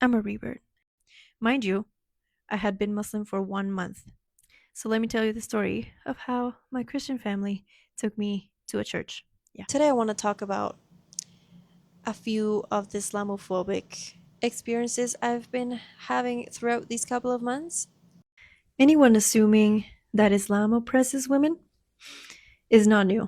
I'm a revert. Mind you, I had been Muslim for 1 month. So let me tell you the story of how my Christian family took me to a church. Yeah. Today I want to talk about a few of the Islamophobic experiences I've been having throughout these couple of months. Anyone assuming that Islam oppresses women is not new.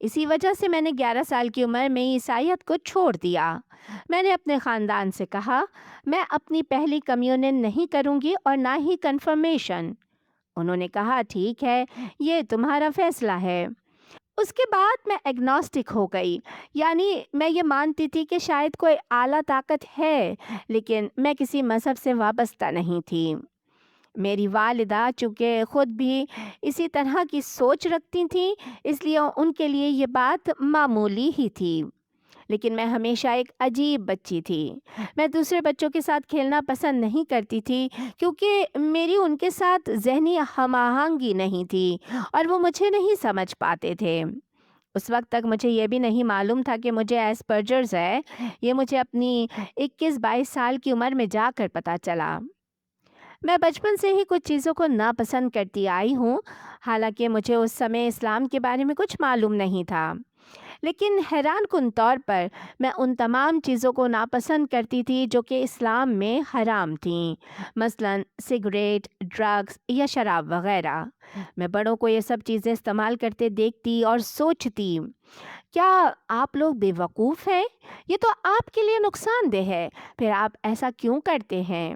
اسی وجہ سے میں نے 11 سال کی عمر میں عیسائیت کو چھوڑ دیا۔ میں نے اپنے خاندان سے کہا میں اپنی پہلی کمیونن نہیں کروں گی اور نہ ہی کنفرمیشن۔ انہوں نے کہا ٹھیک ہے، یہ تمہارا فیصلہ ہے۔ اس کے بعد میں ایگنوسٹک ہو گئی، یعنی میں یہ مانتی تھی کہ شاید کوئی اعلیٰ طاقت ہے، لیکن میں کسی مذہب سے وابستہ نہیں تھی۔ میری والدہ چونکہ خود بھی اسی طرح کی سوچ رکھتی تھیں، اس لیے ان کے لیے یہ بات معمولی ہی تھی۔ لیکن میں ہمیشہ ایک عجیب بچی تھی۔ میں دوسرے بچوں کے ساتھ کھیلنا پسند نہیں کرتی تھی کیونکہ میری ان کے ساتھ ذہنی ہم آہنگی نہیں تھی اور وہ مجھے نہیں سمجھ پاتے تھے۔ اس وقت تک مجھے یہ بھی نہیں معلوم تھا کہ مجھے ایسپرجرز ہے۔ یہ مجھے اپنی 21-22 سال کی عمر میں جا کر پتہ چلا۔ میں بچپن سے ہی کچھ چیزوں کو ناپسند کرتی آئی ہوں، حالانکہ مجھے اس سمے اسلام کے بارے میں کچھ معلوم نہیں تھا، لیکن حیران کن طور پر میں ان تمام چیزوں کو ناپسند کرتی تھی جو کہ اسلام میں حرام تھیں، مثلاً سگریٹ، ڈرگز یا شراب وغیرہ۔ میں بڑوں کو یہ سب چیزیں استعمال کرتے دیکھتی اور سوچتی، کیا آپ لوگ بے وقوف ہیں؟ یہ تو آپ کے لیے نقصان دہ ہے، پھر آپ ایسا کیوں کرتے ہیں؟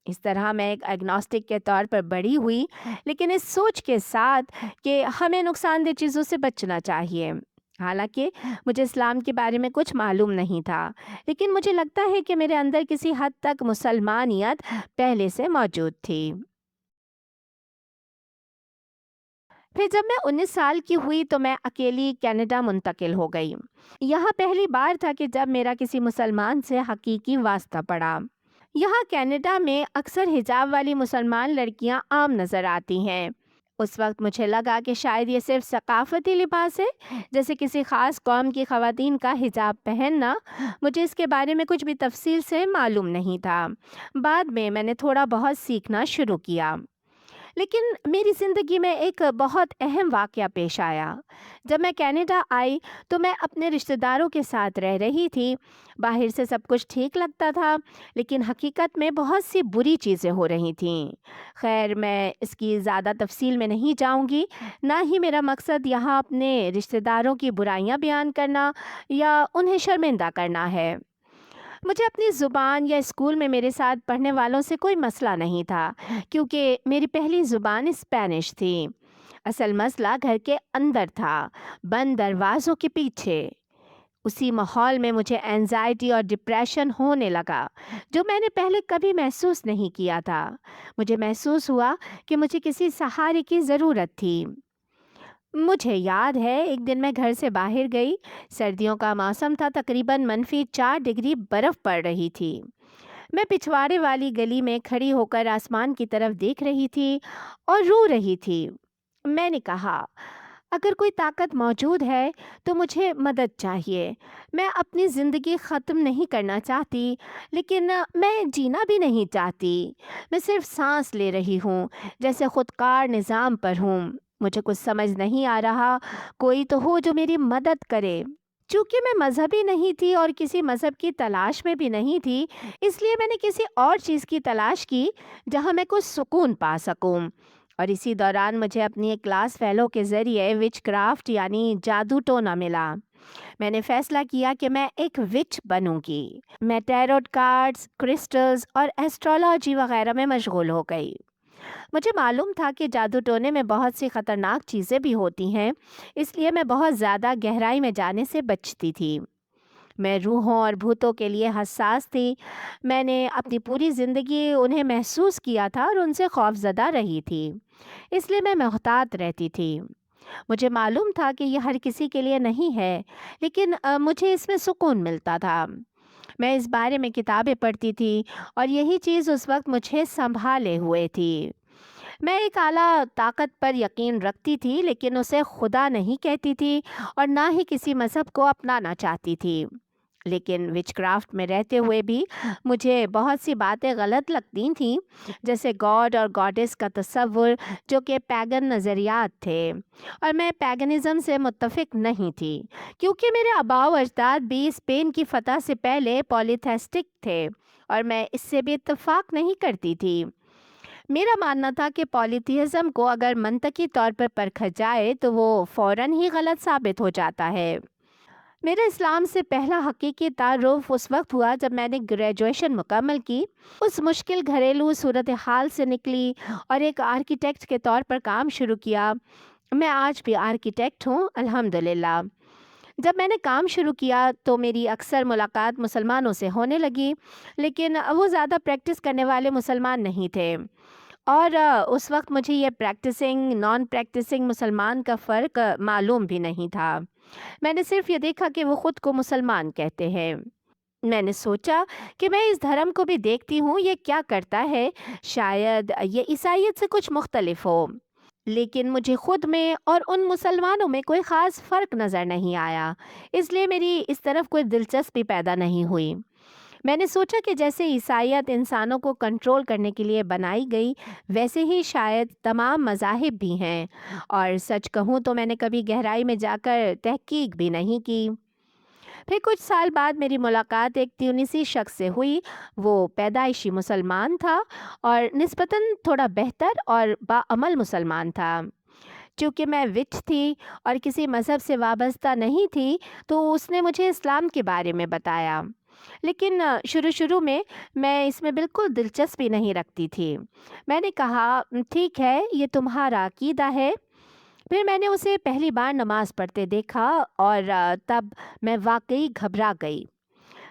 اس طرح میں ایک ایگنوسٹک کے طور پر بڑی ہوئی، لیکن اس سوچ کے ساتھ کہ ہمیں نقصان دہ چیزوں سے بچنا چاہیے۔ حالانکہ مجھے اسلام کے بارے میں کچھ معلوم نہیں تھا، لیکن مجھے لگتا ہے کہ میرے اندر کسی حد تک مسلمانیت پہلے سے موجود تھی۔ پھر جب میں 19 سال کی ہوئی تو میں اکیلی کینیڈا منتقل ہو گئی۔ یہاں پہلی بار تھا کہ جب میرا کسی مسلمان سے حقیقی واسطہ پڑا۔ یہاں کینیڈا میں اکثر حجاب والی مسلمان لڑکیاں عام نظر آتی ہیں۔ اس وقت مجھے لگا کہ شاید یہ صرف ثقافتی لباس ہے، جیسے کسی خاص قوم کی خواتین کا حجاب پہننا۔ مجھے اس کے بارے میں کچھ بھی تفصیل سے معلوم نہیں تھا۔ بعد میں نے تھوڑا بہت سیکھنا شروع کیا۔ لیکن میری زندگی میں ایک بہت اہم واقعہ پیش آیا۔ جب میں کینیڈا آئی تو میں اپنے رشتہ داروں کے ساتھ رہ رہی تھی۔ باہر سے سب کچھ ٹھیک لگتا تھا، لیکن حقیقت میں بہت سی بری چیزیں ہو رہی تھیں۔ خیر، میں اس کی زیادہ تفصیل میں نہیں جاؤں گی، نہ ہی میرا مقصد یہاں اپنے رشتہ داروں کی برائیاں بیان کرنا یا انہیں شرمندہ کرنا ہے۔ مجھے اپنی زبان یا اسکول میں میرے ساتھ پڑھنے والوں سے کوئی مسئلہ نہیں تھا، کیونکہ میری پہلی زبان اسپینش تھی۔ اصل مسئلہ گھر کے اندر تھا، بند دروازوں کے پیچھے۔ اسی ماحول میں مجھے اینزائٹی اور ڈپریشن ہونے لگا، جو میں نے پہلے کبھی محسوس نہیں کیا تھا۔ مجھے محسوس ہوا کہ مجھے کسی سہارے کی ضرورت تھی۔ مجھے یاد ہے ایک دن میں گھر سے باہر گئی، سردیوں کا موسم تھا، تقریباً -4 ڈگری برف پڑ رہی تھی۔ میں پچھواڑے والی گلی میں کھڑی ہو کر آسمان کی طرف دیکھ رہی تھی اور رو رہی تھی۔ میں نے کہا، اگر کوئی طاقت موجود ہے تو مجھے مدد چاہیے۔ میں اپنی زندگی ختم نہیں کرنا چاہتی، لیکن میں جینا بھی نہیں چاہتی۔ میں صرف سانس لے رہی ہوں، جیسے خودکار نظام پر ہوں۔ مجھے کچھ سمجھ نہیں آ رہا، کوئی تو ہو جو میری مدد کرے۔ چونکہ میں مذہبی نہیں تھی اور کسی مذہب کی تلاش میں بھی نہیں تھی، اس لیے میں نے کسی اور چیز کی تلاش کی جہاں میں کچھ سکون پا سکوں۔ اور اسی دوران مجھے اپنی ایک کلاس فیلو کے ذریعے وچ کرافٹ یعنی جادو ٹونا ملا۔ میں نے فیصلہ کیا کہ میں ایک وچ بنوں گی۔ میں ٹیروٹ کارڈز، کرسٹلز اور ایسٹرولوجی وغیرہ میں مشغول ہو گئی۔ مجھے معلوم تھا کہ جادو ٹونے میں بہت سی خطرناک چیزیں بھی ہوتی ہیں، اس لیے میں بہت زیادہ گہرائی میں جانے سے بچتی تھی۔ میں روحوں اور بھوتوں کے لیے حساس تھی۔ میں نے اپنی پوری زندگی انہیں محسوس کیا تھا اور ان سے خوف زدہ رہی تھی، اس لیے میں محتاط رہتی تھی۔ مجھے معلوم تھا کہ یہ ہر کسی کے لیے نہیں ہے، لیکن مجھے اس میں سکون ملتا تھا۔ میں اس بارے میں کتابیں پڑھتی تھی اور یہی چیز اس وقت مجھے سنبھالے ہوئے تھی۔ میں ایک اعلیٰ طاقت پر یقین رکھتی تھی، لیکن اسے خدا نہیں کہتی تھی اور نہ ہی کسی مذہب کو اپنانا چاہتی تھی۔ لیکن وچ کرافٹ میں رہتے ہوئے بھی مجھے بہت سی باتیں غلط لگتی تھیں، جیسے گاڈ اور گاڈیس کا تصور جو کہ پیگن نظریات تھے، اور میں پیگنزم سے متفق نہیں تھی، کیونکہ میرے آباء و اجداد بھی اسپین کی فتح سے پہلے پولیتھیسٹک تھے اور میں اس سے بھی اتفاق نہیں کرتی تھی۔ میرا ماننا تھا کہ پولیتھیزم کو اگر منطقی طور پر پرکھا جائے تو وہ فوراً ہی غلط ثابت ہو جاتا ہے۔ میرا اسلام سے پہلا حقیقی تعارف اس وقت ہوا جب میں نے گریجویشن مکمل کی، اس مشکل گھریلو صورتحال سے نکلی اور ایک آرکیٹیکٹ کے طور پر کام شروع کیا۔ میں آج بھی آرکیٹیکٹ ہوں الحمدللہ۔ جب میں نے کام شروع کیا تو میری اکثر ملاقات مسلمانوں سے ہونے لگی، لیکن وہ زیادہ پریکٹس کرنے والے مسلمان نہیں تھے، اور اس وقت مجھے یہ پریکٹسنگ نان پریکٹسنگ مسلمان کا فرق معلوم بھی نہیں تھا۔ میں نے صرف یہ دیکھا کہ وہ خود کو مسلمان کہتے ہیں۔ میں نے سوچا کہ میں اس دھرم کو بھی دیکھتی ہوں، یہ کیا کرتا ہے، شاید یہ عیسائیت سے کچھ مختلف ہو، لیکن مجھے خود میں اور ان مسلمانوں میں کوئی خاص فرق نظر نہیں آیا، اس لیے میری اس طرف کوئی دلچسپی پیدا نہیں ہوئی۔ میں نے سوچا کہ جیسے عیسائیت انسانوں کو کنٹرول کرنے کے لیے بنائی گئی، ویسے ہی شاید تمام مذاہب بھی ہیں، اور سچ کہوں تو میں نے کبھی گہرائی میں جا کر تحقیق بھی نہیں کی۔ پھر کچھ سال بعد میری ملاقات ایک تیونسی شخص سے ہوئی۔ وہ پیدائشی مسلمان تھا اور نسبتاً تھوڑا بہتر اور باعمل مسلمان تھا۔ چونکہ میں وچ تھی اور کسی مذہب سے وابستہ نہیں تھی تو اس نے مجھے اسلام کے بارے میں بتایا، لیکن شروع میں میں اس میں بالکل دلچسپی نہیں رکھتی تھی۔ میں نے کہا ٹھیک ہے، یہ تمہارا عقیدہ ہے۔ پھر میں نے اسے پہلی بار نماز پڑھتے دیکھا اور تب میں واقعی گھبرا گئی۔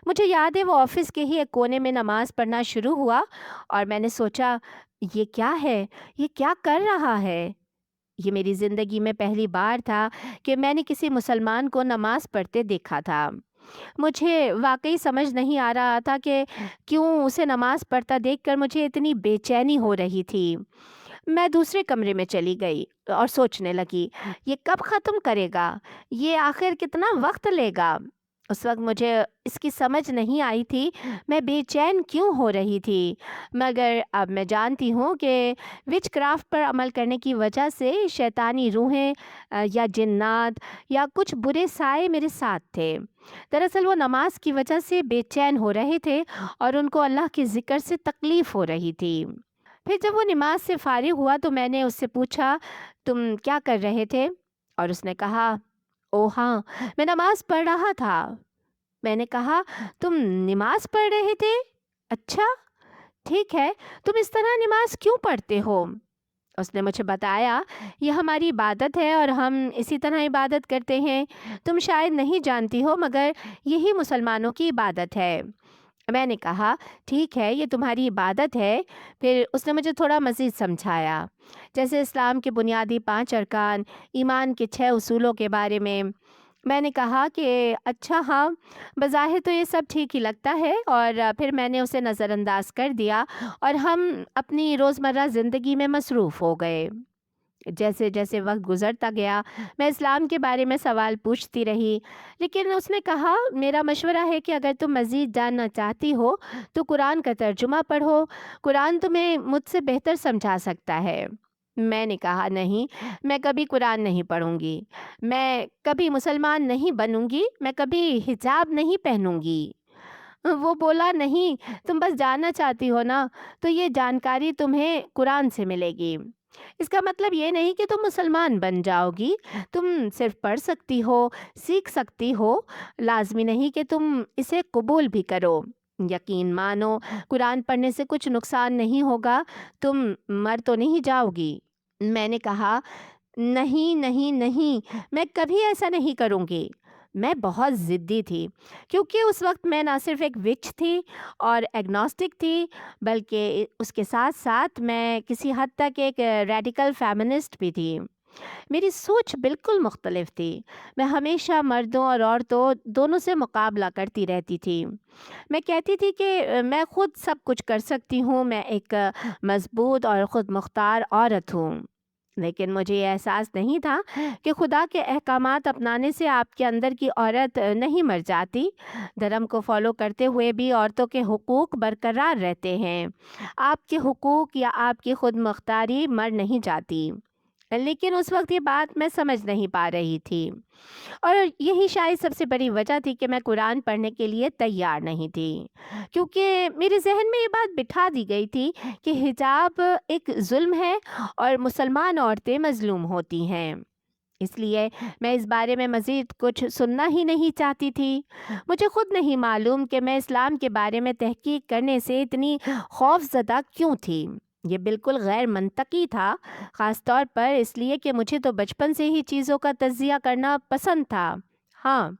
مجھے یاد ہے وہ آفس کے ہی ایک کونے میں نماز پڑھنا شروع ہوا، اور میں نے سوچا یہ کیا ہے، یہ کیا کر رہا ہے۔ یہ میری زندگی میں پہلی بار تھا کہ میں نے کسی مسلمان کو نماز پڑھتے دیکھا تھا۔ مجھے واقعی سمجھ نہیں آ رہا تھا کہ کیوں اسے نماز پڑھتا دیکھ کر مجھے اتنی بے چینی ہو رہی تھی۔ میں دوسرے کمرے میں چلی گئی اور سوچنے لگی یہ کب ختم کرے گا، یہ آخر کتنا وقت لے گا۔ اس وقت مجھے اس کی سمجھ نہیں آئی تھی میں بے چین کیوں ہو رہی تھی، مگر اب میں جانتی ہوں کہ وچ کرافٹ پر عمل کرنے کی وجہ سے شیطانی روحیں یا جنات یا کچھ برے سائے میرے ساتھ تھے۔ دراصل وہ نماز کی وجہ سے بے چین ہو رہے تھے اور ان کو اللہ کے ذکر سے تکلیف ہو رہی تھی۔ پھر جب وہ نماز سے فارغ ہوا تو میں نے اس سے پوچھا تم کیا کر رہے تھے، اور اس نے کہا او ہاں، میں نماز پڑھ رہا تھا۔ میں نے کہا تم نماز پڑھ رہے تھے؟ اچھا ٹھیک ہے، تم اس طرح نماز کیوں پڑھتے ہو؟ اس نے مجھے بتایا یہ ہماری عبادت ہے اور ہم اسی طرح عبادت کرتے ہیں، تم شاید نہیں جانتی ہو مگر یہی مسلمانوں کی عبادت ہے۔ میں نے کہا ٹھیک ہے، یہ تمہاری عبادت ہے۔ پھر اس نے مجھے تھوڑا مزید سمجھایا، جیسے اسلام کے بنیادی 5 ارکان، ایمان کے 6 اصولوں کے بارے میں۔ میں نے کہا کہ اچھا ہاں، بظاہر تو یہ سب ٹھیک ہی لگتا ہے، اور پھر میں نے اسے نظر انداز کر دیا اور ہم اپنی روزمرہ زندگی میں مصروف ہو گئے۔ جیسے جیسے وقت گزرتا گیا میں اسلام کے بارے میں سوال پوچھتی رہی، لیکن اس نے کہا میرا مشورہ ہے کہ اگر تم مزید جاننا چاہتی ہو تو قرآن کا ترجمہ پڑھو، قرآن تمہیں مجھ سے بہتر سمجھا سکتا ہے۔ میں نے کہا نہیں، میں کبھی قرآن نہیں پڑھوں گی، میں کبھی مسلمان نہیں بنوں گی، میں کبھی حجاب نہیں پہنوں گی۔ وہ بولا نہیں، تم بس جاننا چاہتی ہو نا، تو یہ جانکاری تمہیں قرآن سے ملے گی، اس کا مطلب یہ نہیں کہ تم مسلمان بن جاؤ گی، تم صرف پڑھ سکتی ہو، سیکھ سکتی ہو، لازمی نہیں کہ تم اسے قبول بھی کرو۔ یقین مانو قرآن پڑھنے سے کچھ نقصان نہیں ہوگا، تم مر تو نہیں جاؤ گی۔ میں نے کہا نہیں نہیں نہیں، میں کبھی ایسا نہیں کروں گی۔ میں بہت ضدی تھی کیونکہ اس وقت میں نہ صرف ایک وچ تھی اور ایگنوسٹک تھی، بلکہ اس کے ساتھ ساتھ میں کسی حد تک ایک ریڈیکل فیمنسٹ بھی تھی۔ میری سوچ بالکل مختلف تھی، میں ہمیشہ مردوں اور عورتوں دونوں سے مقابلہ کرتی رہتی تھی۔ میں کہتی تھی کہ میں خود سب کچھ کر سکتی ہوں، میں ایک مضبوط اور خود مختار عورت ہوں، لیکن مجھے یہ احساس نہیں تھا کہ خدا کے احکامات اپنانے سے آپ کے اندر کی عورت نہیں مر جاتی، دھرم کو فالو کرتے ہوئے بھی عورتوں کے حقوق برقرار رہتے ہیں، آپ کے حقوق یا آپ کی خود مختاری مر نہیں جاتی۔ لیکن اس وقت یہ بات میں سمجھ نہیں پا رہی تھی، اور یہی شاید سب سے بڑی وجہ تھی کہ میں قرآن پڑھنے کے لیے تیار نہیں تھی، کیونکہ میرے ذہن میں یہ بات بٹھا دی گئی تھی کہ حجاب ایک ظلم ہے اور مسلمان عورتیں مظلوم ہوتی ہیں۔ اس لیے میں اس بارے میں مزید کچھ سننا ہی نہیں چاہتی تھی۔ مجھے خود نہیں معلوم کہ میں اسلام کے بارے میں تحقیق کرنے سے اتنی خوف زدہ کیوں تھی۔ یہ بالکل غیر منطقی تھا، خاص طور پر اس لیے کہ مجھے تو بچپن سے ہی چیزوں کا تجزیہ کرنا پسند تھا۔ ہاں،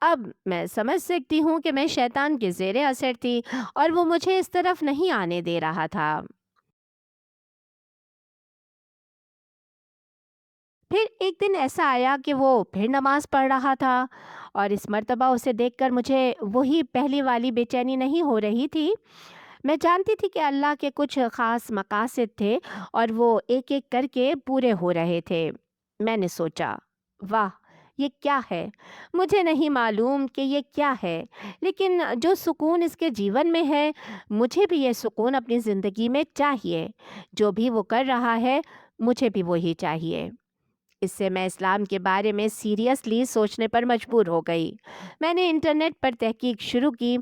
اب میں سمجھ سکتی ہوں کہ میں شیطان کے زیر اثر تھی اور وہ مجھے اس طرف نہیں آنے دے رہا تھا۔ پھر ایک دن ایسا آیا کہ وہ پھر نماز پڑھ رہا تھا، اور اس مرتبہ اسے دیکھ کر مجھے وہی پہلی والی بے چینی نہیں ہو رہی تھی۔ میں جانتی تھی کہ اللہ کے کچھ خاص مقاصد تھے اور وہ ایک ایک کر کے پورے ہو رہے تھے۔ میں نے سوچا، واہ، یہ کیا ہے؟ مجھے نہیں معلوم کہ یہ کیا ہے، لیکن جو سکون اس کے جیون میں ہے، مجھے بھی یہ سکون اپنی زندگی میں چاہیے۔ جو بھی وہ کر رہا ہے، مجھے بھی وہی چاہیے۔ اس سے میں اسلام کے بارے میں سیریسلی سوچنے پر مجبور ہو گئی۔ میں نے انٹرنیٹ پر تحقیق شروع کی،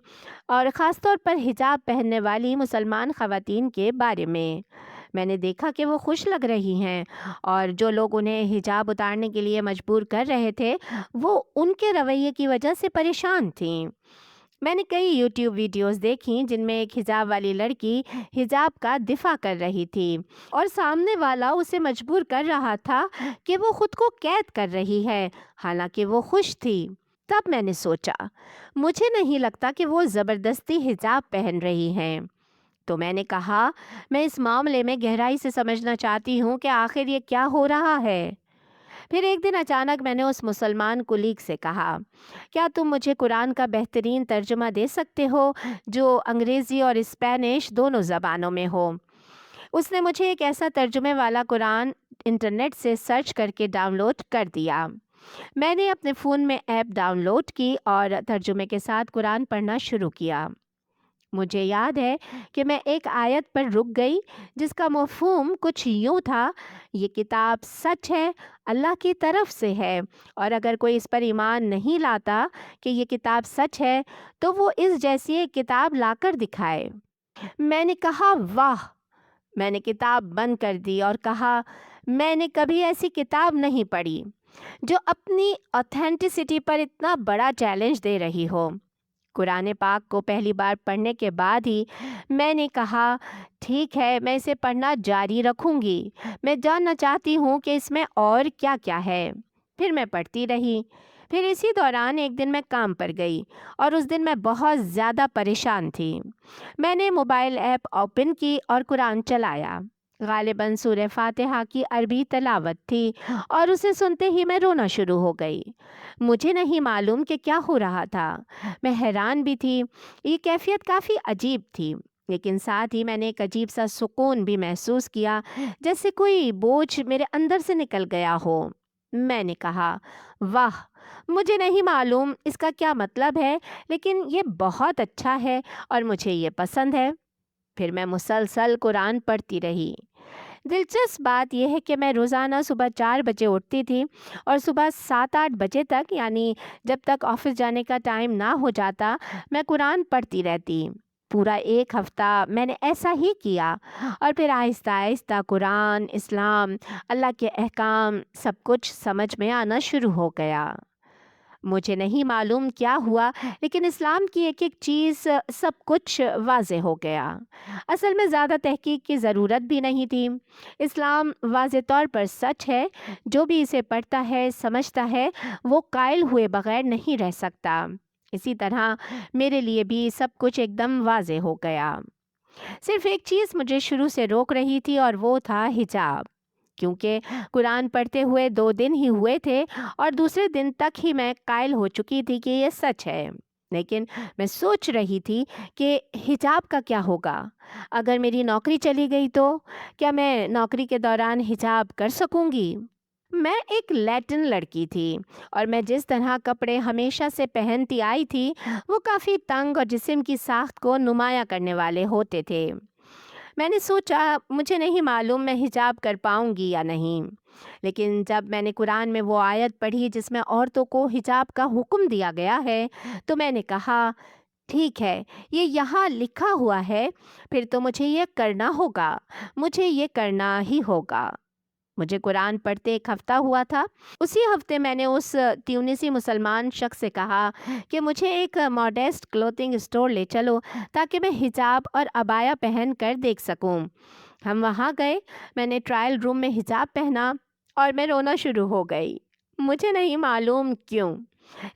اور خاص طور پر حجاب پہننے والی مسلمان خواتین کے بارے میں۔ میں نے دیکھا کہ وہ خوش لگ رہی ہیں، اور جو لوگ انہیں حجاب اتارنے کے لیے مجبور کر رہے تھے، وہ ان کے رویے کی وجہ سے پریشان تھیں۔ میں نے کئی یوٹیوب ویڈیوز دیکھیں جن میں ایک حجاب والی لڑکی حجاب کا دفاع کر رہی تھی، اور سامنے والا اسے مجبور کر رہا تھا کہ وہ خود کو قید کر رہی ہے، حالانکہ وہ خوش تھی۔ تب میں نے سوچا، مجھے نہیں لگتا کہ وہ زبردستی حجاب پہن رہی ہیں۔ تو میں نے کہا، میں اس معاملے میں گہرائی سے سمجھنا چاہتی ہوں کہ آخر یہ کیا ہو رہا ہے۔ پھر ایک دن اچانک میں نے اس مسلمان کولیگ سے کہا، کیا تم مجھے قرآن کا بہترین ترجمہ دے سکتے ہو جو انگریزی اور اسپینش دونوں زبانوں میں ہو؟ اس نے مجھے ایک ایسا ترجمے والا قرآن انٹرنیٹ سے سرچ کر کے ڈاؤن لوڈ کر دیا۔ میں نے اپنے فون میں ایپ ڈاؤن لوڈ کی اور ترجمے کے ساتھ قرآن پڑھنا شروع کیا۔ مجھے یاد ہے کہ میں ایک آیت پر رک گئی جس کا مفہوم کچھ یوں تھا، یہ کتاب سچ ہے، اللہ کی طرف سے ہے، اور اگر کوئی اس پر ایمان نہیں لاتا کہ یہ کتاب سچ ہے تو وہ اس جیسی ایک کتاب لا کر دکھائے۔ میں نے کہا، واہ! میں نے کتاب بند کر دی اور کہا، میں نے کبھی ایسی کتاب نہیں پڑھی جو اپنی اوتھینٹسٹی پر اتنا بڑا چیلنج دے رہی ہو۔ قرآن پاک کو پہلی بار پڑھنے کے بعد ہی میں نے کہا، ٹھیک ہے، میں اسے پڑھنا جاری رکھوں گی، میں جاننا چاہتی ہوں کہ اس میں اور کیا کیا ہے۔ پھر میں پڑھتی رہی۔ پھر اسی دوران ایک دن میں کام پر گئی، اور اس دن میں بہت زیادہ پریشان تھی۔ میں نے موبائل ایپ اوپن کی اور قرآن چلایا۔ غالباً سورہ فاتحہ کی عربی تلاوت تھی، اور اسے سنتے ہی میں رونا شروع ہو گئی۔ مجھے نہیں معلوم کہ کیا ہو رہا تھا۔ میں حیران بھی تھی، یہ کیفیت کافی عجیب تھی، لیکن ساتھ ہی میں نے ایک عجیب سا سکون بھی محسوس کیا، جیسے کوئی بوجھ میرے اندر سے نکل گیا ہو۔ میں نے کہا، واہ! مجھے نہیں معلوم اس کا کیا مطلب ہے، لیکن یہ بہت اچھا ہے اور مجھے یہ پسند ہے۔ پھر میں مسلسل قرآن پڑھتی رہی۔ دلچسپ بات یہ ہے کہ میں روزانہ صبح 4 بجے اٹھتی تھی، اور صبح 7-8 بجے تک، یعنی جب تک آفس جانے کا ٹائم نہ ہو جاتا، میں قرآن پڑھتی رہتی۔ پورا ایک ہفتہ میں نے ایسا ہی کیا، اور پھر آہستہ آہستہ قرآن، اسلام، اللہ کے احکام، سب کچھ سمجھ میں آنا شروع ہو گیا۔ مجھے نہیں معلوم کیا ہوا، لیکن اسلام کی ایک ایک چیز، سب کچھ واضح ہو گیا۔ اصل میں زیادہ تحقیق کی ضرورت بھی نہیں تھی۔ اسلام واضح طور پر سچ ہے، جو بھی اسے پڑھتا ہے، سمجھتا ہے، وہ قائل ہوئے بغیر نہیں رہ سکتا۔ اسی طرح میرے لیے بھی سب کچھ ایک دم واضح ہو گیا۔ صرف ایک چیز مجھے شروع سے روک رہی تھی، اور وہ تھا حجاب، کیونکہ قرآن پڑھتے ہوئے 2 دن ہی ہوئے تھے، اور دوسرے دن تک ہی میں قائل ہو چکی تھی کہ یہ سچ ہے۔ لیکن میں سوچ رہی تھی کہ حجاب کا کیا ہوگا؟ اگر میری نوکری چلی گئی تو کیا میں نوکری کے دوران حجاب کر سکوں گی؟ میں ایک لیٹن لڑکی تھی، اور میں جس طرح کپڑے ہمیشہ سے پہنتی آئی تھی وہ کافی تنگ اور جسم کی ساخت کو نمایاں کرنے والے ہوتے تھے۔ میں نے سوچا، مجھے نہیں معلوم میں حجاب کر پاؤں گی یا نہیں۔ لیکن جب میں نے قرآن میں وہ آیت پڑھی جس میں عورتوں کو حجاب کا حکم دیا گیا ہے، تو میں نے کہا ٹھیک ہے، یہ یہاں لکھا ہوا ہے، پھر تو مجھے یہ کرنا ہوگا، مجھے یہ کرنا ہی ہوگا۔ مجھے قرآن پڑھتے ایک ہفتہ ہوا تھا۔ اسی ہفتے میں نے اس تیونسی مسلمان شخص سے کہا کہ مجھے ایک ماڈسٹ کلوتھنگ اسٹور لے چلو تاکہ میں حجاب اور عبایا پہن کر دیکھ سکوں۔ ہم وہاں گئے، میں نے ٹرائل روم میں حجاب پہنا اور میں رونا شروع ہو گئی۔ مجھے نہیں معلوم کیوں،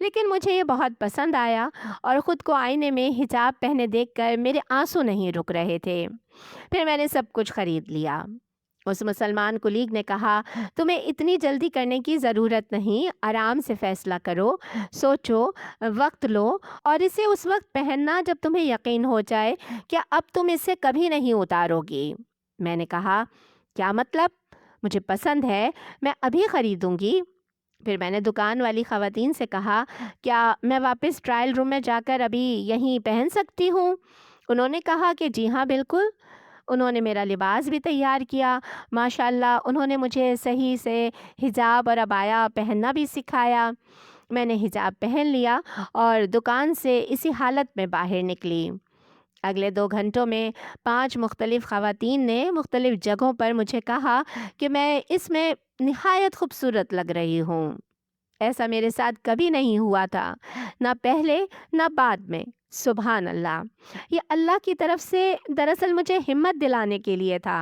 لیکن مجھے یہ بہت پسند آیا اور خود کو آئینے میں حجاب پہنے دیکھ کر میرے آنسو نہیں رک رہے تھے۔ پھر میں نے سب کچھ خرید لیا۔ اس مسلمان کلیگ نے کہا تمہیں اتنی جلدی کرنے کی ضرورت نہیں، آرام سے فیصلہ کرو، سوچو، وقت لو اور اسے اس وقت پہننا جب تمہیں یقین ہو جائے کہ اب تم اسے کبھی نہیں اتارو گی۔ میں نے کہا کیا مطلب؟ مجھے پسند ہے، میں ابھی خریدوں گی۔ پھر میں نے دکان والی خواتین سے کہا کیا میں واپس ٹرائل روم میں جا کر ابھی یہیں پہن سکتی ہوں؟ انہوں نے کہا کہ جی ہاں بالکل۔ انہوں نے میرا لباس بھی تیار کیا، ماشاءاللہ انہوں نے مجھے صحیح سے حجاب اور عبایا پہننا بھی سکھایا۔ میں نے حجاب پہن لیا اور دکان سے اسی حالت میں باہر نکلی۔ اگلے 2 گھنٹوں میں 5 مختلف خواتین نے مختلف جگہوں پر مجھے کہا کہ میں اس میں نہایت خوبصورت لگ رہی ہوں۔ ایسا میرے ساتھ کبھی نہیں ہوا تھا، نہ پہلے نہ بعد میں۔ سبحان اللہ، یہ اللہ کی طرف سے دراصل مجھے ہمت دلانے کے لیے تھا۔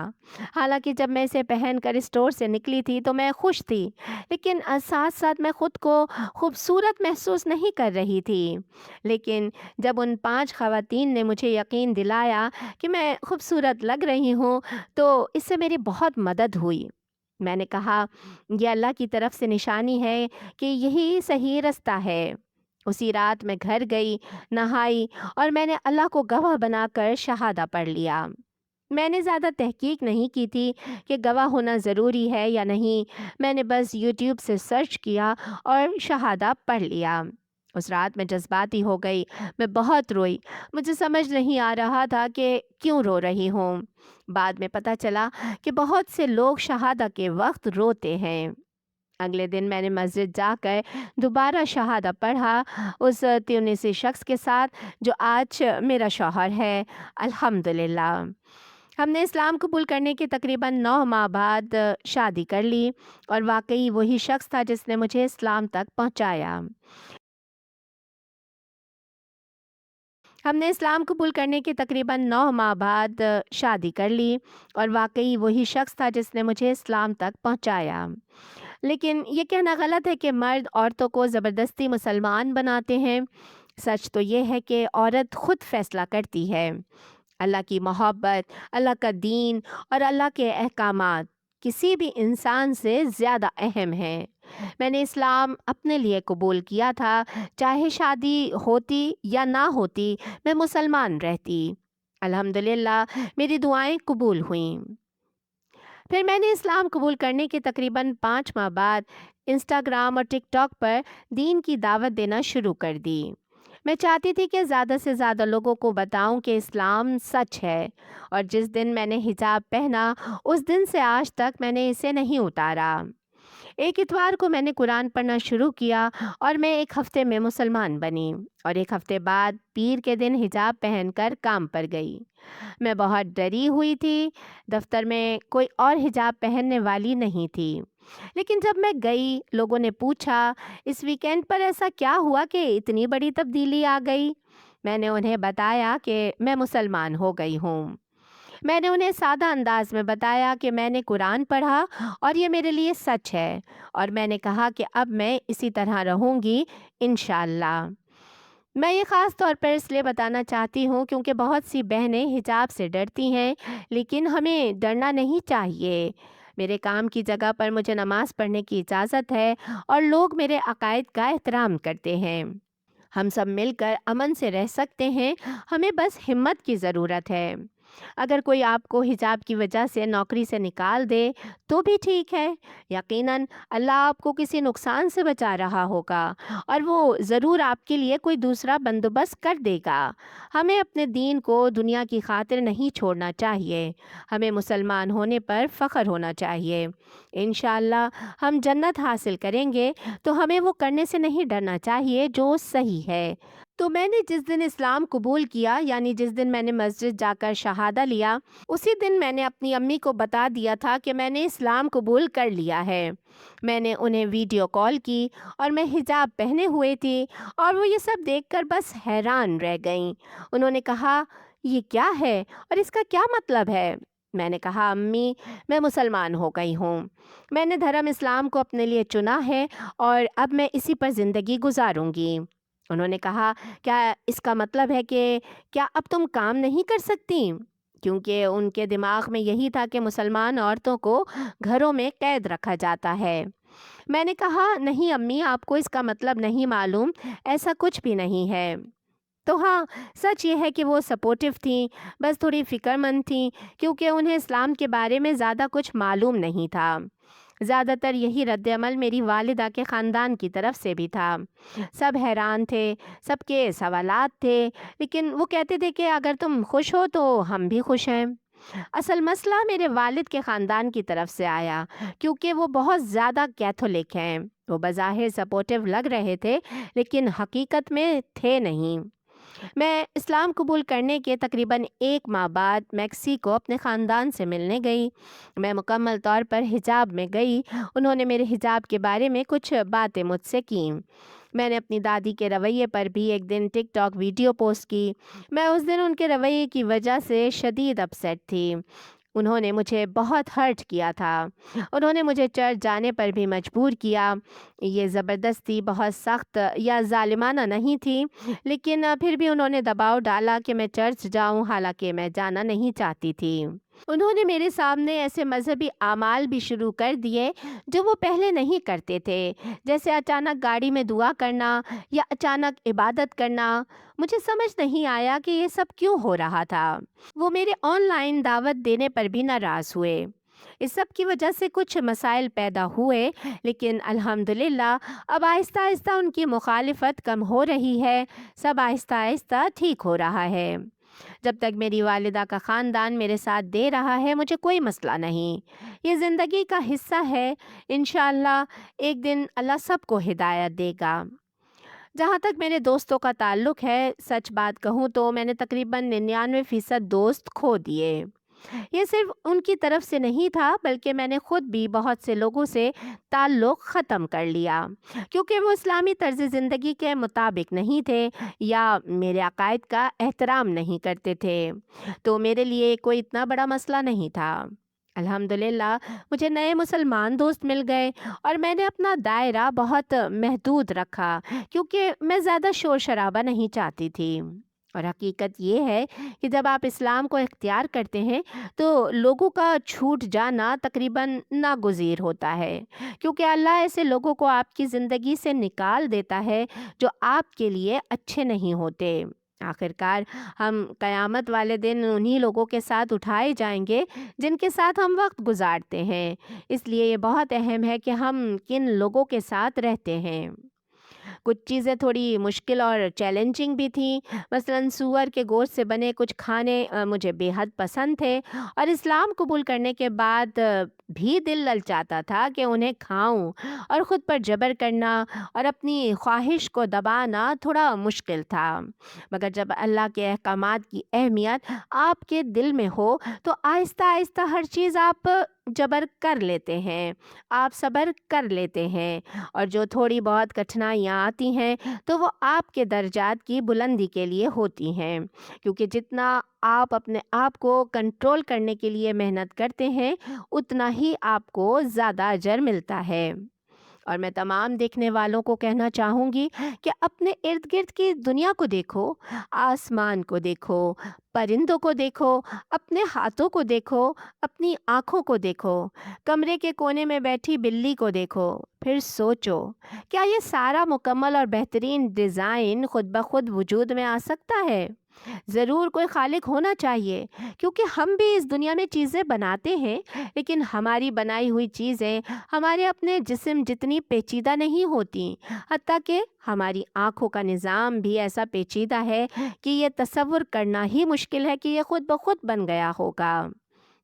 حالانکہ جب میں اسے پہن کر اسٹور سے نکلی تھی تو میں خوش تھی، لیکن ساتھ ساتھ میں خود کو خوبصورت محسوس نہیں کر رہی تھی۔ لیکن جب ان 5 خواتین نے مجھے یقین دلایا کہ میں خوبصورت لگ رہی ہوں تو اس سے میری بہت مدد ہوئی۔ میں نے کہا یہ اللہ کی طرف سے نشانی ہے کہ یہی صحیح رستہ ہے۔ اسی رات میں گھر گئی، نہائی اور میں نے اللہ کو گواہ بنا کر شہادہ پڑھ لیا۔ میں نے زیادہ تحقیق نہیں کی تھی کہ گواہ ہونا ضروری ہے یا نہیں، میں نے بس یوٹیوب سے سرچ کیا اور شہادہ پڑھ لیا۔ اس رات میں جذباتی ہو گئی، میں بہت روئی، مجھے سمجھ نہیں آ رہا تھا کہ کیوں رو رہی ہوں۔ بعد میں پتہ چلا کہ بہت سے لوگ شہادہ کے وقت روتے ہیں۔ اگلے دن میں نے مسجد جا کر دوبارہ شہادہ پڑھا اس تیونسی شخص کے ساتھ جو آج میرا شوہر ہے، الحمدللہ۔ ہم نے اسلام قبول کرنے کے تقریباً 9 ماہ بعد شادی کر لی اور واقعی وہی شخص تھا جس نے مجھے اسلام تک پہنچایا۔ ہم نے اسلام قبول کرنے کے تقریباً 9 ماہ بعد شادی کر لی اور واقعی وہی شخص تھا جس نے مجھے اسلام تک پہنچایا۔ لیکن یہ کہنا غلط ہے کہ مرد عورتوں کو زبردستی مسلمان بناتے ہیں۔ سچ تو یہ ہے کہ عورت خود فیصلہ کرتی ہے۔ اللہ کی محبت، اللہ کا دین اور اللہ کے احکامات کسی بھی انسان سے زیادہ اہم ہیں۔ میں نے اسلام اپنے لیے قبول کیا تھا، چاہے شادی ہوتی یا نہ ہوتی میں مسلمان رہتی۔ الحمدللہ میری دعائیں قبول ہوئیں۔ پھر میں نے اسلام قبول کرنے کے تقریباً 5 ماہ بعد انسٹاگرام اور ٹک ٹاک پر دین کی دعوت دینا شروع کر دی۔ میں چاہتی تھی کہ زیادہ سے زیادہ لوگوں کو بتاؤں کہ اسلام سچ ہے، اور جس دن میں نے حجاب پہنا اس دن سے آج تک میں نے اسے نہیں اتارا۔ ایک اتوار کو میں نے قرآن پڑھنا شروع کیا اور میں 1 ہفتے میں مسلمان بنی، اور 1 ہفتے بعد پیر کے دن حجاب پہن کر کام پر گئی۔ میں بہت ڈری ہوئی تھی، دفتر میں کوئی اور حجاب پہننے والی نہیں تھی۔ لیکن جب میں گئی، لوگوں نے پوچھا اس ویکینڈ پر ایسا کیا ہوا کہ اتنی بڑی تبدیلی آ گئی؟ میں نے انہیں بتایا کہ میں مسلمان ہو گئی ہوں۔ میں نے انہیں سادہ انداز میں بتایا کہ میں نے قرآن پڑھا اور یہ میرے لیے سچ ہے، اور میں نے کہا کہ اب میں اسی طرح رہوں گی انشاءاللہ۔ میں یہ خاص طور پر اس لیے بتانا چاہتی ہوں کیونکہ بہت سی بہنیں حجاب سے ڈرتی ہیں، لیکن ہمیں ڈرنا نہیں چاہیے۔ میرے کام کی جگہ پر مجھے نماز پڑھنے کی اجازت ہے اور لوگ میرے عقائد کا احترام کرتے ہیں۔ ہم سب مل کر امن سے رہ سکتے ہیں، ہمیں بس ہمت کی ضرورت ہے۔ اگر کوئی آپ کو حجاب کی وجہ سے نوکری سے نکال دے تو بھی ٹھیک ہے، یقیناً اللہ آپ کو کسی نقصان سے بچا رہا ہوگا اور وہ ضرور آپ کے لیے کوئی دوسرا بندوبست کر دے گا۔ ہمیں اپنے دین کو دنیا کی خاطر نہیں چھوڑنا چاہیے، ہمیں مسلمان ہونے پر فخر ہونا چاہیے۔ انشاءاللہ ہم جنت حاصل کریں گے تو ہمیں وہ کرنے سے نہیں ڈرنا چاہیے جو صحیح ہے۔ تو میں نے جس دن اسلام قبول کیا، یعنی جس دن میں نے مسجد جا کر شہادہ لیا، اسی دن میں نے اپنی امی کو بتا دیا تھا کہ میں نے اسلام قبول کر لیا ہے۔ میں نے انہیں ویڈیو کال کی اور میں حجاب پہنے ہوئے تھی اور وہ یہ سب دیکھ کر بس حیران رہ گئیں۔ انہوں نے کہا، یہ کیا ہے اور اس کا کیا مطلب ہے؟ میں نے کہا، امی میں مسلمان ہو گئی ہوں، میں نے دھرم اسلام کو اپنے لیے چنا ہے اور اب میں اسی پر زندگی گزاروں گی۔ انہوں نے کہا، کیا اس کا مطلب ہے کہ کیا اب تم کام نہیں کر سکتی؟ کیونکہ ان کے دماغ میں یہی تھا کہ مسلمان عورتوں کو گھروں میں قید رکھا جاتا ہے۔ میں نے کہا، نہیں امی، آپ کو اس کا مطلب نہیں معلوم، ایسا کچھ بھی نہیں ہے۔ تو ہاں، سچ یہ ہے کہ وہ سپورٹیو تھیں، بس تھوڑی فکر مند تھیں کیونکہ انہیں اسلام کے بارے میں زیادہ کچھ معلوم نہیں تھا۔ زیادہ تر یہی رد عمل میری والدہ کے خاندان کی طرف سے بھی تھا۔ سب حیران تھے، سب کے سوالات تھے، لیکن وہ کہتے تھے کہ اگر تم خوش ہو تو ہم بھی خوش ہیں۔ اصل مسئلہ میرے والد کے خاندان کی طرف سے آیا کیونکہ وہ بہت زیادہ کیتھولک ہیں۔ وہ بظاہر سپورٹیو لگ رہے تھے لیکن حقیقت میں تھے نہیں۔ میں اسلام قبول کرنے کے تقریباً 1 ماہ بعد میکسیکو اپنے خاندان سے ملنے گئی۔ میں مکمل طور پر حجاب میں گئی۔ انہوں نے میرے حجاب کے بارے میں کچھ باتیں مجھ سے کیں۔ میں نے اپنی دادی کے رویے پر بھی ایک دن ٹک ٹاک ویڈیو پوسٹ کی۔ میں اس دن ان کے رویے کی وجہ سے شدید اپسیٹ تھی۔ انہوں نے مجھے بہت ہرٹ کیا تھا۔ انہوں نے مجھے چرچ جانے پر بھی مجبور کیا۔ یہ زبردستی بہت سخت یا ظالمانہ نہیں تھی، لیکن پھر بھی انہوں نے دباؤ ڈالا کہ میں چرچ جاؤں، حالانکہ میں جانا نہیں چاہتی تھی۔ انہوں نے میرے سامنے ایسے مذہبی اعمال بھی شروع کر دیے جو وہ پہلے نہیں کرتے تھے، جیسے اچانک گاڑی میں دعا کرنا یا اچانک عبادت کرنا۔ مجھے سمجھ نہیں آیا کہ یہ سب کیوں ہو رہا تھا۔ وہ میرے آن لائن دعوت دینے پر بھی ناراض ہوئے۔ اس سب کی وجہ سے کچھ مسائل پیدا ہوئے، لیکن الحمدللہ اب آہستہ آہستہ ان کی مخالفت کم ہو رہی ہے، سب آہستہ آہستہ ٹھیک ہو رہا ہے۔ جب تک میری والدہ کا خاندان میرے ساتھ دے رہا ہے مجھے کوئی مسئلہ نہیں، یہ زندگی کا حصہ ہے۔ انشاءاللہ ایک دن اللہ سب کو ہدایت دے گا۔ جہاں تک میرے دوستوں کا تعلق ہے، سچ بات کہوں تو میں نے تقریباً 99% دوست کھو دیے۔ یہ صرف ان کی طرف سے نہیں تھا، بلکہ میں نے خود بھی بہت سے لوگوں سے تعلق ختم کر لیا کیونکہ وہ اسلامی طرز زندگی کے مطابق نہیں تھے یا میرے عقائد کا احترام نہیں کرتے تھے۔ تو میرے لیے کوئی اتنا بڑا مسئلہ نہیں تھا۔ الحمدللہ مجھے نئے مسلمان دوست مل گئے اور میں نے اپنا دائرہ بہت محدود رکھا کیونکہ میں زیادہ شور شرابہ نہیں چاہتی تھی۔ اور حقیقت یہ ہے کہ جب آپ اسلام کو اختیار کرتے ہیں تو لوگوں کا چھوٹ جانا تقریباً ناگزیر ہوتا ہے، کیونکہ اللہ ایسے لوگوں کو آپ کی زندگی سے نکال دیتا ہے جو آپ کے لیے اچھے نہیں ہوتے۔ آخرکار ہم قیامت والے دن انہی لوگوں کے ساتھ اٹھائے جائیں گے جن کے ساتھ ہم وقت گزارتے ہیں، اس لیے یہ بہت اہم ہے کہ ہم کن لوگوں کے ساتھ رہتے ہیں۔ کچھ چیزیں تھوڑی مشکل اور چیلنجنگ بھی تھیں، مثلاً سور کے گوشت سے بنے کچھ کھانے مجھے بے حد پسند تھے اور اسلام قبول کرنے کے بعد بھی دل للچاتا تھا کہ انہیں کھاؤں، اور خود پر جبر کرنا اور اپنی خواہش کو دبانا تھوڑا مشکل تھا۔ مگر جب اللہ کے احکامات کی اہمیت آپ کے دل میں ہو تو آہستہ آہستہ ہر چیز آپ جبر کر لیتے ہیں، آپ صبر کر لیتے ہیں، اور جو تھوڑی بہت کٹھنائیاں آتی ہیں تو وہ آپ کے درجات کی بلندی کے لیے ہوتی ہیں، کیونکہ جتنا آپ اپنے آپ کو کنٹرول کرنے کے لیے محنت کرتے ہیں اتنا ہی آپ کو زیادہ اجر ملتا ہے۔ اور میں تمام دیکھنے والوں کو کہنا چاہوں گی کہ اپنے ارد گرد کی دنیا کو دیکھو، آسمان کو دیکھو، پرندوں کو دیکھو، اپنے ہاتھوں کو دیکھو، اپنی آنکھوں کو دیکھو، کمرے کے کونے میں بیٹھی بلی کو دیکھو، پھر سوچو کیا یہ سارا مکمل اور بہترین ڈیزائن خود بخود وجود میں آ سکتا ہے؟ ضرور کوئی خالق ہونا چاہیے، کیونکہ ہم بھی اس دنیا میں چیزیں بناتے ہیں، لیکن ہماری بنائی ہوئی چیزیں ہمارے اپنے جسم جتنی پیچیدہ نہیں ہوتی، حتیٰ کہ ہماری آنکھوں کا نظام بھی ایسا پیچیدہ ہے کہ یہ تصور کرنا ہی مشکل ہے کہ یہ خود بخود بن گیا ہوگا۔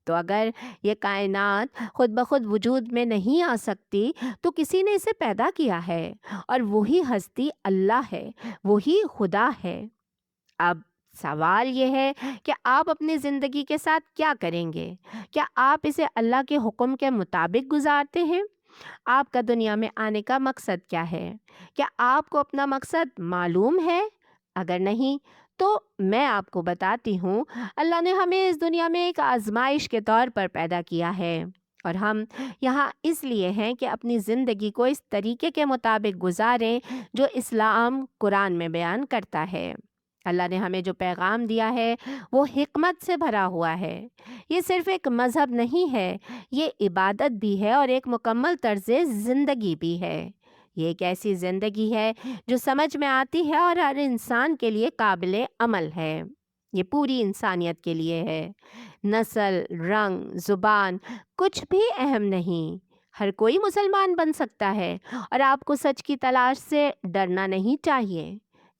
تو اگر یہ کائنات خود بخود وجود میں نہیں آ سکتی تو کسی نے اسے پیدا کیا ہے، اور وہی ہستی اللہ ہے، وہی خدا ہے۔ اب سوال یہ ہے کہ آپ اپنی زندگی کے ساتھ کیا کریں گے؟ کیا آپ اسے اللہ کے حکم کے مطابق گزارتے ہیں؟ آپ کا دنیا میں آنے کا مقصد کیا ہے؟ کیا آپ کو اپنا مقصد معلوم ہے؟ اگر نہیں تو میں آپ کو بتاتی ہوں، اللہ نے ہمیں اس دنیا میں ایک آزمائش کے طور پر پیدا کیا ہے، اور ہم یہاں اس لیے ہیں کہ اپنی زندگی کو اس طریقے کے مطابق گزاریں جو اسلام قرآن میں بیان کرتا ہے۔ اللہ نے ہمیں جو پیغام دیا ہے وہ حکمت سے بھرا ہوا ہے۔ یہ صرف ایک مذہب نہیں ہے، یہ عبادت بھی ہے اور ایک مکمل طرز زندگی بھی ہے۔ یہ ایک ایسی زندگی ہے جو سمجھ میں آتی ہے اور ہر انسان کے لیے قابل عمل ہے۔ یہ پوری انسانیت کے لیے ہے۔ نسل، رنگ، زبان کچھ بھی اہم نہیں۔ ہر کوئی مسلمان بن سکتا ہے، اور آپ کو سچ کی تلاش سے ڈرنا نہیں چاہیے۔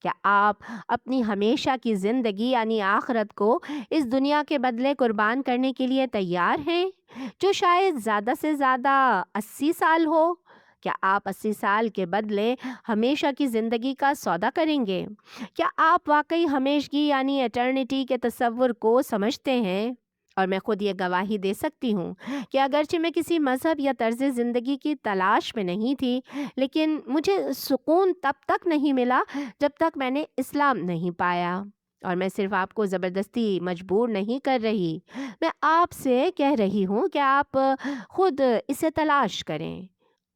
کیا آپ اپنی ہمیشہ کی زندگی یعنی آخرت کو اس دنیا کے بدلے قربان کرنے کے لیے تیار ہیں، جو شاید زیادہ سے زیادہ 80 سال ہو؟ کیا آپ 80 سال کے بدلے ہمیشہ کی زندگی کا سودا کریں گے؟ کیا آپ واقعی ہمیشگی یعنی ایٹرنٹی کے تصور کو سمجھتے ہیں؟ اور میں خود یہ گواہی دے سکتی ہوں کہ اگرچہ میں کسی مذہب یا طرز زندگی کی تلاش میں نہیں تھی، لیکن مجھے سکون تب تک نہیں ملا جب تک میں نے اسلام نہیں پایا۔ اور میں صرف آپ کو زبردستی مجبور نہیں کر رہی، میں آپ سے کہہ رہی ہوں کہ آپ خود اسے تلاش کریں۔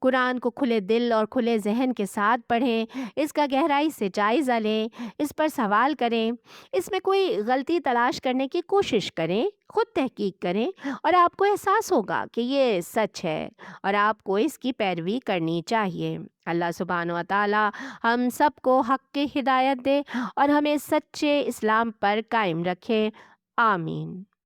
قرآن کو کھلے دل اور کھلے ذہن کے ساتھ پڑھیں، اس کا گہرائی سے جائزہ لیں، اس پر سوال کریں، اس میں کوئی غلطی تلاش کرنے کی کوشش کریں، خود تحقیق کریں، اور آپ کو احساس ہوگا کہ یہ سچ ہے اور آپ کو اس کی پیروی کرنی چاہیے۔ اللہ سبحانہ و تعالی ہم سب کو حق کی ہدایت دے اور ہمیں سچے اسلام پر قائم رکھے۔ آمین۔